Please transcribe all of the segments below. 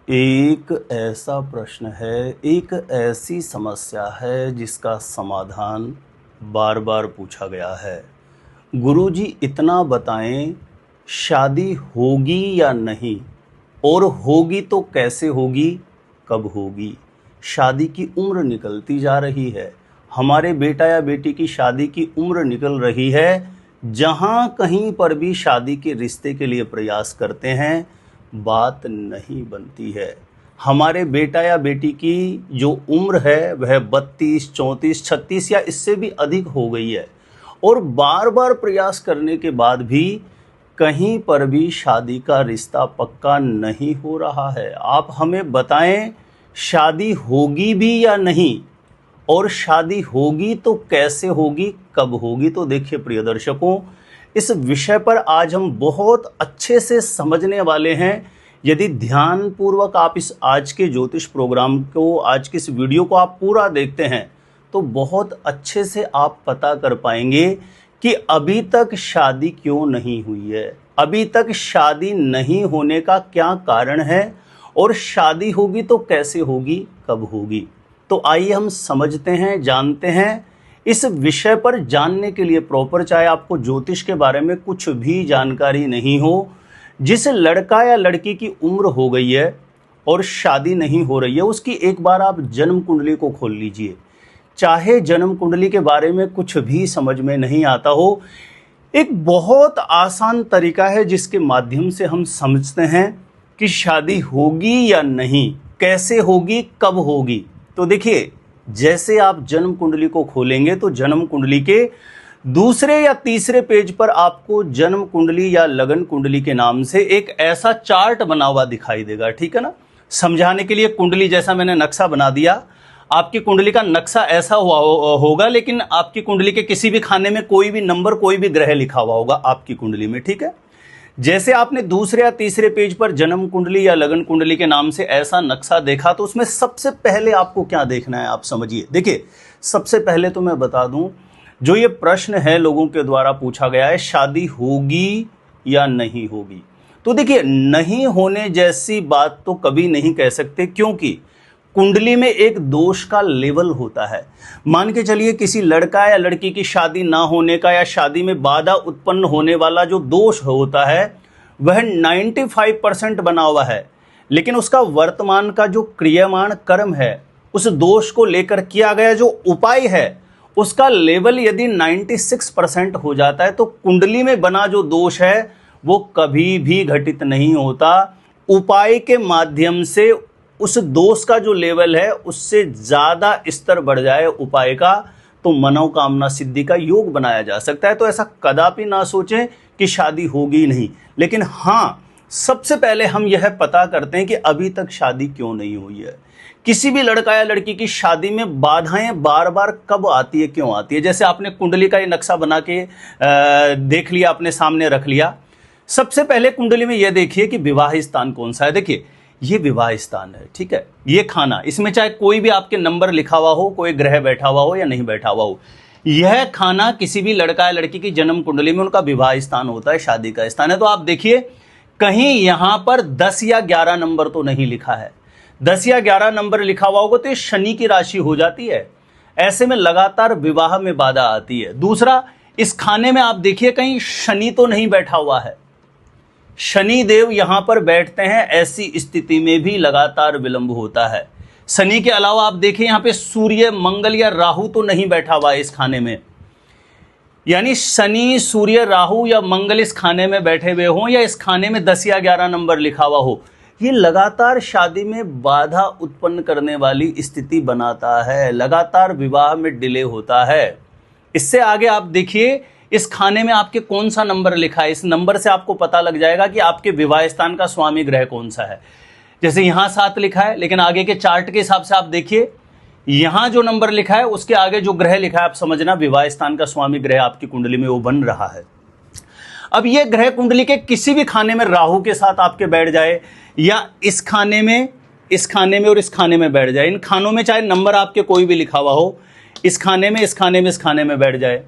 एक ऐसा प्रश्न है, एक ऐसी समस्या है जिसका समाधान बार बार पूछा गया है। गुरुजी इतना बताएं, शादी होगी या नहीं, और होगी तो कैसे होगी, कब होगी। शादी की उम्र निकलती जा रही है, हमारे बेटा या बेटी की शादी की उम्र निकल रही है। जहाँ कहीं पर भी शादी के रिश्ते के लिए प्रयास करते हैं, बात नहीं बनती है। हमारे बेटा या बेटी की जो उम्र है वह 32, 34, 36 या इससे भी अधिक हो गई है, और बार बार प्रयास करने के बाद भी कहीं पर भी शादी का रिश्ता पक्का नहीं हो रहा है। आप हमें बताएं, शादी होगी भी या नहीं, और शादी होगी तो कैसे होगी, कब होगी। तो देखिए प्रिय दर्शकों, इस विषय पर आज हम बहुत अच्छे से समझने वाले हैं। यदि ध्यानपूर्वक आप इस आज के ज्योतिष प्रोग्राम को, आज की इस वीडियो को आप पूरा देखते हैं तो बहुत अच्छे से आप पता कर पाएंगे कि अभी तक शादी क्यों नहीं हुई है, अभी तक शादी नहीं होने का क्या कारण है, और शादी होगी तो कैसे होगी, कब होगी। तो आइए हम समझते हैं, जानते हैं। इस विषय पर जानने के लिए प्रॉपर, चाहे आपको ज्योतिष के बारे में कुछ भी जानकारी नहीं हो, जिस लड़का या लड़की की उम्र हो गई है और शादी नहीं हो रही है, उसकी एक बार आप जन्म कुंडली को खोल लीजिए। चाहे जन्म कुंडली के बारे में कुछ भी समझ में नहीं आता हो, एक बहुत आसान तरीका है जिसके माध्यम से हम समझते हैं कि शादी होगी या नहीं, कैसे होगी, कब होगी। तो देखिए, जैसे आप जन्म कुंडली को खोलेंगे तो जन्म कुंडली के दूसरे या तीसरे पेज पर आपको जन्म कुंडली या लगन कुंडली के नाम से एक ऐसा चार्ट बना हुआ दिखाई देगा, ठीक है ना। समझाने के लिए कुंडली जैसा मैंने नक्शा बना दिया। आपकी कुंडली का नक्शा ऐसा होगा, लेकिन आपकी कुंडली के किसी भी खाने में कोई भी नंबर, कोई भी ग्रह लिखा हुआ होगा आपकी कुंडली में, ठीक है। जैसे आपने दूसरे या तीसरे पेज पर जन्म कुंडली या लगन कुंडली के नाम से ऐसा नक्शा देखा, तो उसमें सबसे पहले आपको क्या देखना है, आप समझिए। देखिए, सबसे पहले तो मैं बता दूं, जो ये प्रश्न है लोगों के द्वारा पूछा गया है, शादी होगी या नहीं होगी। तो देखिए, नहीं होने जैसी बात तो कभी नहीं कह सकते, क्योंकि कुंडली में एक दोष का लेवल होता है। मान के चलिए किसी लड़का या लड़की की शादी ना होने का या शादी में बाधा उत्पन्न होने वाला जो दोष होता है वह 95% बना हुआ है, लेकिन उसका वर्तमान का जो क्रियामान कर्म है, उस दोष को लेकर किया गया जो उपाय है, उसका लेवल यदि 96% हो जाता है तो कुंडली में बना जो दोष है वो कभी भी घटित नहीं होता। उपाय के माध्यम से उस दोष का जो लेवल है उससे ज़्यादा स्तर बढ़ जाए उपाय का, तो मनोकामना सिद्धि का योग बनाया जा सकता है। तो ऐसा कदापि ना सोचें कि शादी होगी नहीं, लेकिन हाँ, सबसे पहले हम यह पता करते हैं कि अभी तक शादी क्यों नहीं हुई है। किसी भी लड़का या लड़की की शादी में बाधाएं बार बार कब आती है, क्यों आती है। जैसे आपने कुंडली का ये नक्शा बना के देख लिया, अपने सामने रख लिया। सबसे पहले कुंडली में यह देखिए कि विवाह स्थान कौन सा है। देखिए, ये विवाह स्थान है, ठीक है। ये खाना, इसमें चाहे कोई भी आपके नंबर लिखा हुआ हो, कोई ग्रह बैठा हुआ हो या नहीं बैठा हुआ हो, यह खाना किसी भी लड़का या लड़की की जन्म कुंडली में उनका विवाह स्थान होता है, शादी का स्थान है। तो आप देखिए, कहीं यहां पर 10 या 11 नंबर तो नहीं लिखा है। 10 या 11 नंबर लिखा हुआ होगा तो ये शनि की राशि हो जाती है। ऐसे में लगातार विवाह में बाधा आती है। दूसरा, इस खाने में आप देखिए कहीं शनि तो नहीं बैठा हुआ है। शनि देव यहां पर बैठते हैं, ऐसी स्थिति में भी लगातार विलंब होता है। शनि के अलावा आप देखिए यहां पे सूर्य, मंगल या राहु तो नहीं बैठा हुआ है इस खाने में। यानी शनि, सूर्य, राहु या मंगल इस खाने में बैठे हुए हों, या इस खाने में 10 या 11 नंबर लिखा हुआ हो, ये लगातार शादी में बाधा उत्पन्न करने वाली स्थिति बनाता है, लगातार विवाह में डिले होता है। इससे आगे आप देखिए, इस खाने में आपके कौन सा नंबर लिखा है। इस नंबर से आपको पता लग जाएगा कि आपके विवाह स्थान का स्वामी ग्रह कौन सा है। जैसे यहां 7 लिखा है, लेकिन आगे के चार्ट के हिसाब से आप देखिए, यहां जो नंबर लिखा है उसके आगे जो ग्रह लिखा है, आप समझना विवाह स्थान का स्वामी ग्रह आपकी कुंडली में वो बन रहा है। अब ये ग्रह कुंडली के किसी भी खाने में राहु के साथ आपके बैठ जाए, या इस खाने में, इस खाने में और इस खाने में बैठ जाए, इन खानों में चाहे नंबर आपके कोई भी लिखा हुआ हो, इस खाने में, इस खाने में, इस खाने में बैठ जाए,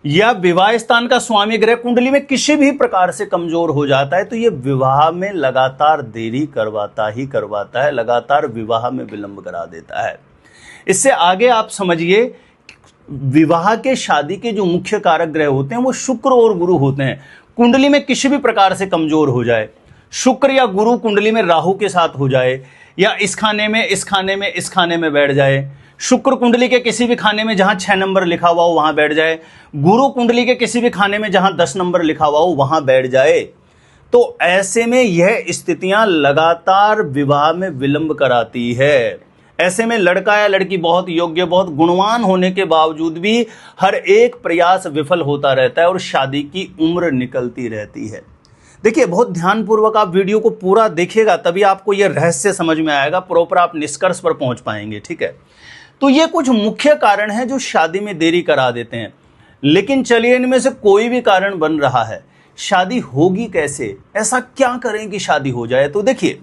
या विवाह स्थान का स्वामी ग्रह कुंडली में किसी भी प्रकार से कमजोर हो जाता है तो ये विवाह में लगातार देरी करवाता ही करवाता है, लगातार विवाह में विलंब करा देता है। इससे आगे आप समझिए, विवाह के शादी के जो मुख्य कारक ग्रह होते हैं वो शुक्र और गुरु होते हैं। कुंडली में किसी भी प्रकार से कमजोर हो जाए, शुक्र या गुरु कुंडली में राहु के साथ हो जाए, या इस खाने में इस खाने में इस खाने में बैठ जाए, शुक्र कुंडली के किसी भी खाने में जहां 6 नंबर लिखा हुआ हो वहां बैठ जाए, गुरु कुंडली के किसी भी खाने में जहां 10 नंबर लिखा हुआ हो वहां बैठ जाए, तो ऐसे में यह स्थितियां लगातार विवाह में विलंब कराती है। ऐसे में लड़का या लड़की बहुत योग्य, बहुत गुणवान होने के बावजूद भी हर एक प्रयास विफल होता रहता है और शादी की उम्र निकलती रहती है। देखिए, बहुत ध्यानपूर्वक आप वीडियो को पूरा देखिएगा, तभी आपको यह रहस्य समझ में आएगा, प्रॉपर आप निष्कर्ष पर पहुंच पाएंगे। ठीक है, तो ये कुछ मुख्य कारण हैं जो शादी में देरी करा देते हैं। लेकिन चलिए, इनमें से कोई भी कारण बन रहा है, शादी होगी कैसे, ऐसा क्या करें कि शादी हो जाए? तो देखिए,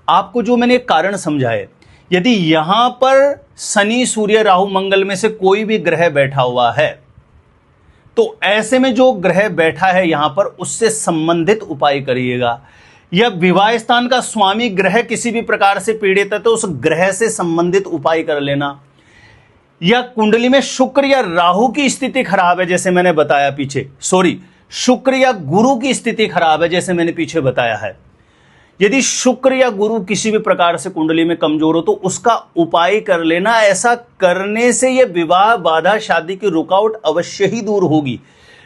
आपको जो मैंने एक कारण समझाए, यदि यहां पर शनि, सूर्य, राहु, मंगल में से कोई भी ग्रह बैठा हुआ है तो ऐसे में जो ग्रह बैठा है यहां पर उससे संबंधित उपाय करिएगा। या विवाह स्थान का स्वामी ग्रह किसी भी प्रकार से पीड़ित है तो उस ग्रह से संबंधित उपाय कर लेना। या कुंडली में शुक्र या राहु की स्थिति खराब है, जैसे मैंने बताया पीछे, शुक्र या गुरु की स्थिति खराब है, जैसे मैंने पीछे बताया है। यदि शुक्र या गुरु किसी भी प्रकार से कुंडली में कमजोर हो तो उसका उपाय कर लेना। ऐसा करने से यह विवाह बाधा, शादी की रुकावट अवश्य ही दूर होगी।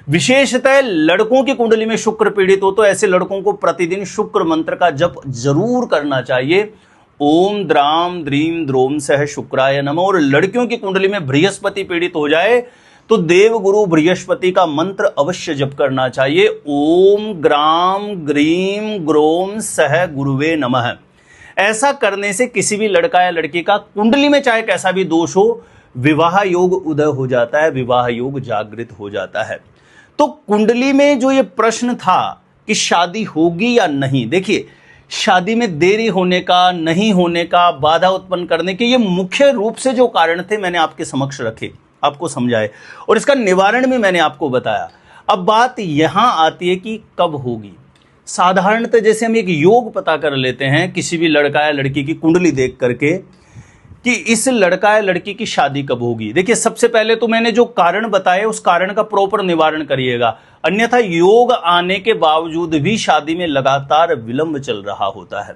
विशेषतः लड़कों की कुंडली में शुक्र पीड़ित हो तो ऐसे लड़कों को प्रतिदिन शुक्र मंत्र का जप जरूर करना चाहिए। ओम द्राम द्रीम द्रोम सह शुक्राय नमः। और लड़कियों की कुंडली में बृहस्पति पीड़ित हो जाए तो देवगुरु बृहस्पति का मंत्र अवश्य जप करना चाहिए। ओम ग्राम ग्रीम ग्रोम सह गुरुवे नमः। ऐसा करने से किसी भी लड़का या लड़की का कुंडली में चाहे कैसा भी दोष हो, विवाह योग उदय हो जाता है, विवाह योग जागृत हो जाता है। तो कुंडली में जो ये प्रश्न था कि शादी होगी या नहीं, देखिए, शादी में देरी होने का, नहीं होने का, बाधा उत्पन्न करने के ये मुख्य रूप से जो कारण थे मैंने आपके समक्ष रखे, आपको समझाए, और इसका निवारण भी मैंने आपको बताया। अब बात यहां आती है कि कब होगी। साधारणतः जैसे हम एक योग पता कर लेते हैं किसी भी लड़का या लड़की की कुंडली देख करके कि इस लड़का या लड़की की शादी कब होगी। देखिए, सबसे पहले तो मैंने जो कारण बताए उस कारण का प्रॉपर निवारण करिएगा, अन्यथा योग आने के बावजूद भी शादी में लगातार विलंब चल रहा होता है।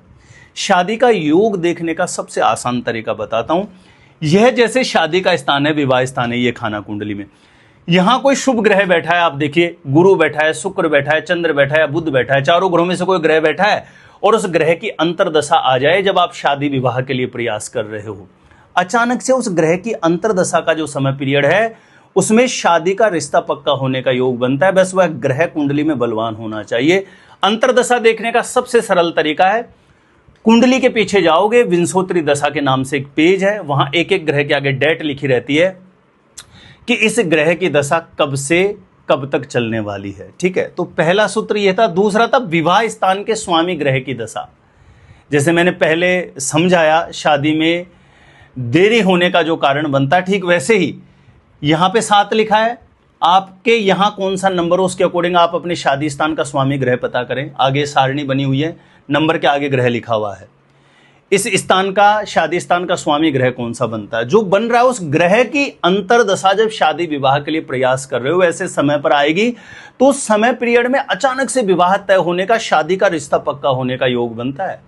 शादी का योग देखने का सबसे आसान तरीका बताता हूं। यह जैसे शादी का स्थान है, विवाह स्थान है, ये खाना कुंडली में, यहां कोई शुभ ग्रह बैठा है, आप देखिए, गुरु बैठा है, शुक्र बैठा है, चंद्र बैठा है, बुध बैठा है, चारों ग्रहों में से कोई ग्रह बैठा है, और उस ग्रह की अंतरदशा आ जाए जब आप शादी विवाह के लिए प्रयास कर रहे हो, अचानक से उस ग्रह की अंतरदशा का जो समय पीरियड है उसमें शादी का रिश्ता पक्का होने का योग बनता है। बस वह ग्रह कुंडली में बलवान होना चाहिए। अंतरदशा देखने का सबसे सरल तरीका है, कुंडली के पीछे जाओगे, विंशोत्तरी दशा के नाम से एक पेज है, वहां एक एक ग्रह के आगे डेट लिखी रहती है कि इस ग्रह की दशा कब से कब तक चलने वाली है। ठीक है, तो पहला सूत्र यह था। दूसरा था विवाह स्थान के स्वामी ग्रह की दशा। जैसे मैंने पहले समझाया, शादी में देरी होने का जो कारण बनता है, ठीक वैसे ही यहां पे 7 लिखा है, आपके यहां कौन सा नंबर हो उसके अकॉर्डिंग आप अपने शादी स्थान का स्वामी ग्रह पता करें। आगे सारणी बनी हुई है, नंबर के आगे ग्रह लिखा हुआ है, इस स्थान का, शादी स्थान का स्वामी ग्रह कौन सा बनता है, जो बन रहा है उस ग्रह की अंतरदशा जब शादी विवाह के लिए प्रयास कर रहे हो ऐसे समय पर आएगी तो उस समय पीरियड में अचानक से विवाह तय होने का, शादी का रिश्ता पक्का होने का योग बनता है।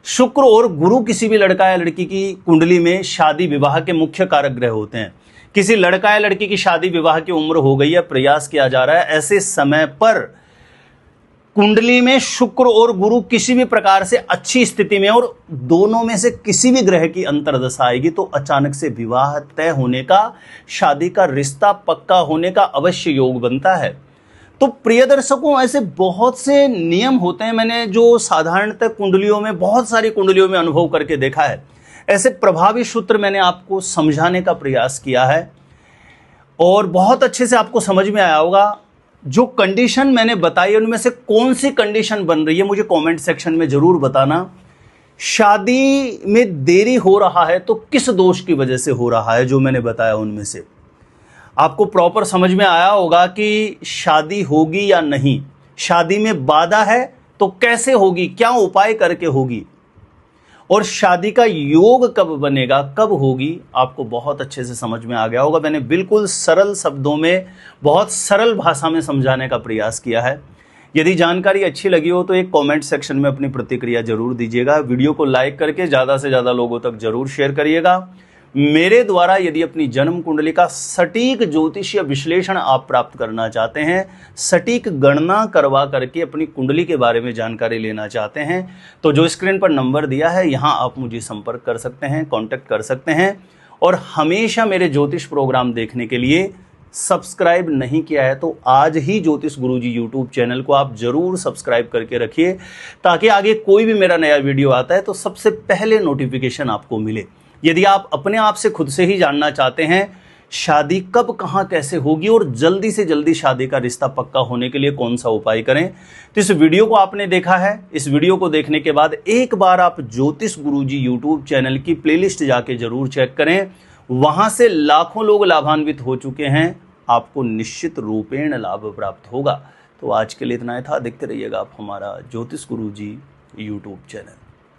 शुक्र और गुरु किसी भी लड़का या लड़की की कुंडली में शादी विवाह के मुख्य कारक ग्रह होते हैं। किसी लड़का या लड़की की शादी विवाह की उम्र हो गई है, प्रयास किया जा रहा है, ऐसे समय पर कुंडली में शुक्र और गुरु किसी भी प्रकार से अच्छी स्थिति में और दोनों में से किसी भी ग्रह की अंतरदशा आएगी तो अचानक से विवाह तय होने का, शादी का रिश्ता पक्का होने का अवश्य योग बनता है। तो प्रिय दर्शकों, ऐसे बहुत से नियम होते हैं, मैंने जो साधारणतः कुंडलियों में, बहुत सारी कुंडलियों में अनुभव करके देखा है। ऐसे प्रभावी सूत्र मैंने आपको समझाने का प्रयास किया है और बहुत अच्छे से आपको समझ में आया होगा। जो कंडीशन मैंने बताई उनमें से कौन सी कंडीशन बन रही है मुझे कमेंट सेक्शन में जरूर बताना। शादी में देरी हो रहा है तो किस दोष की वजह से हो रहा है, जो मैंने बताया उनमें से। आपको प्रॉपर समझ में आया होगा कि शादी होगी या नहीं, शादी में बाधा है तो कैसे होगी, क्या उपाय करके होगी, और शादी का योग कब बनेगा, कब होगी, आपको बहुत अच्छे से समझ में आ गया होगा। मैंने बिल्कुल सरल शब्दों में, बहुत सरल भाषा में समझाने का प्रयास किया है। यदि जानकारी अच्छी लगी हो तो एक कमेंट सेक्शन में अपनी प्रतिक्रिया जरूर दीजिएगा। वीडियो को लाइक करके ज़्यादा से ज़्यादा लोगों तक जरूर शेयर करिएगा। मेरे द्वारा यदि अपनी जन्म कुंडली का सटीक ज्योतिषीय विश्लेषण आप प्राप्त करना चाहते हैं, सटीक गणना करवा करके अपनी कुंडली के बारे में जानकारी लेना चाहते हैं, तो जो स्क्रीन पर नंबर दिया है यहाँ आप मुझे संपर्क कर सकते हैं, कांटेक्ट कर सकते हैं। और हमेशा मेरे ज्योतिष प्रोग्राम देखने के लिए सब्सक्राइब नहीं किया है तो आज ही ज्योतिष गुरुजी यूट्यूब चैनल को आप जरूर सब्सक्राइब करके रखिए, ताकि आगे कोई भी मेरा नया वीडियो आता है तो सबसे पहले नोटिफिकेशन आपको मिले। यदि आप अपने आप से खुद से ही जानना चाहते हैं शादी कब कहां कैसे होगी और जल्दी से जल्दी शादी का रिश्ता पक्का होने के लिए कौन सा उपाय करें, तो इस वीडियो को आपने देखा है। इस वीडियो को देखने के बाद एक बार आप ज्योतिष गुरुजी यूट्यूब चैनल की प्लेलिस्ट जाके जरूर चेक करें, वहां से लाखों लोग लाभान्वित हो चुके हैं, आपको निश्चित रूपेण लाभ प्राप्त होगा। तो आज के लिए इतना ही था। देखते रहिएगा आप हमारा ज्योतिष गुरुजी यूट्यूब चैनल।